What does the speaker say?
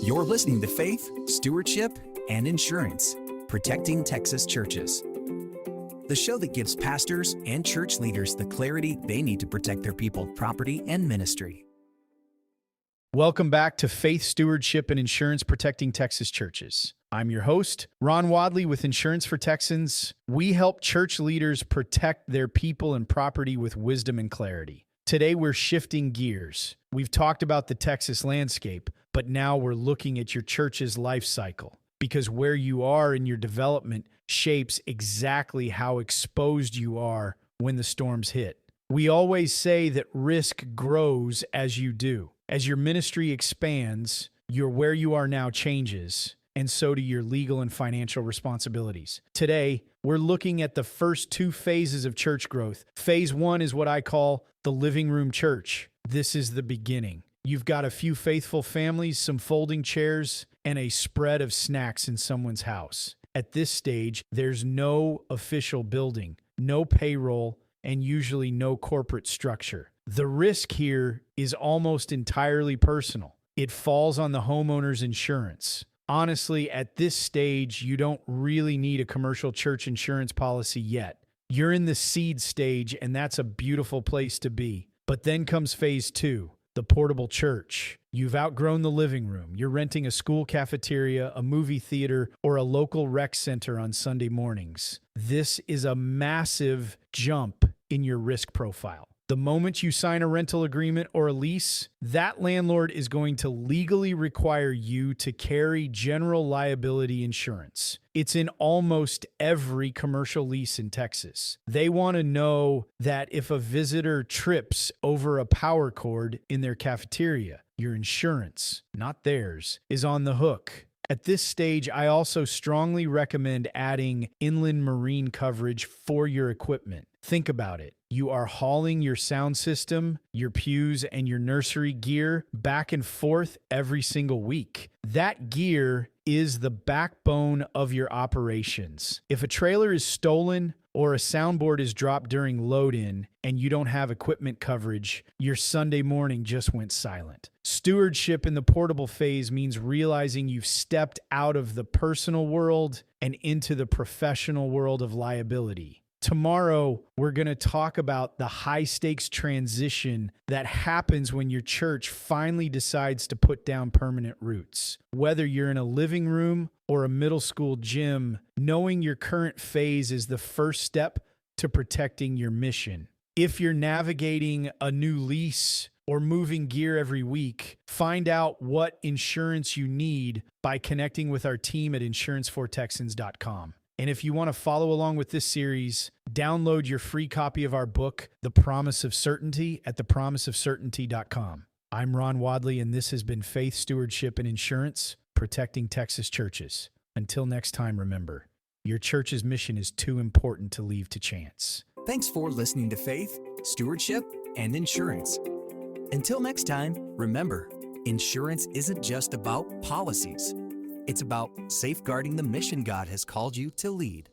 You're listening to Faith, Stewardship, and Insurance, Protecting Texas Churches. The show that gives pastors and church leaders the clarity they need to protect their people, property, and ministry. Welcome back to Faith, Stewardship, and Insurance, Protecting Texas Churches. I'm your host, Ron Wadley with Insurance for Texans. We help church leaders protect their people and property with wisdom and clarity. Today, we're shifting gears. We've talked about the Texas landscape, but now we're looking at your church's life cycle, because where you are in your development shapes exactly how exposed you are when the storms hit. We always say that risk grows as you do. As your ministry expands, your where you are now changes, and so do your legal and financial responsibilities. Today, we're looking at the first two phases of church growth. Phase one is what I call the living room church. This is the beginning. You've got a few faithful families, some folding chairs, and a spread of snacks in someone's house. At this stage, there's no official building, no payroll, and usually no corporate structure. The risk here is almost entirely personal. It falls on the homeowner's insurance. Honestly, at this stage, you don't really need a commercial church insurance policy yet. You're in the seed stage, and that's a beautiful place to be. But then comes phase two, the portable church. You've outgrown the living room. You're renting a school cafeteria, a movie theater, or a local rec center on Sunday mornings. This is a massive jump in your risk profile. The moment you sign a rental agreement or a lease, that landlord is going to legally require you to carry general liability insurance. It's in almost every commercial lease in Texas. They want to know that if a visitor trips over a power cord in their cafeteria, your insurance, not theirs, is on the hook. At this stage, I also strongly recommend adding inland marine coverage for your equipment. Think about it. You are hauling your sound system, your pews, and your nursery gear back and forth every single week. That gear is the backbone of your operations. If a trailer is stolen or a soundboard is dropped during load-in and you don't have equipment coverage, your Sunday morning just went silent. Stewardship in the portable phase means realizing you've stepped out of the personal world and into the professional world of liability. Tomorrow, we're going to talk about the high-stakes transition that happens when your church finally decides to put down permanent roots. Whether you're in a living room or a middle school gym, knowing your current phase is the first step to protecting your mission. If you're navigating a new lease or moving gear every week, find out what insurance you need by connecting with our team at insurancefortexans.com. And if you want to follow along with this series, download your free copy of our book, The Promise of Certainty, at thepromiseofcertainty.com. I'm Ron Wadley, and this has been Faith, Stewardship, and Insurance, Protecting Texas Churches. Until next time, remember, your church's mission is too important to leave to chance. Thanks for listening to Faith, Stewardship, and Insurance. Until next time, remember, insurance isn't just about policies. It's about safeguarding the mission God has called you to lead.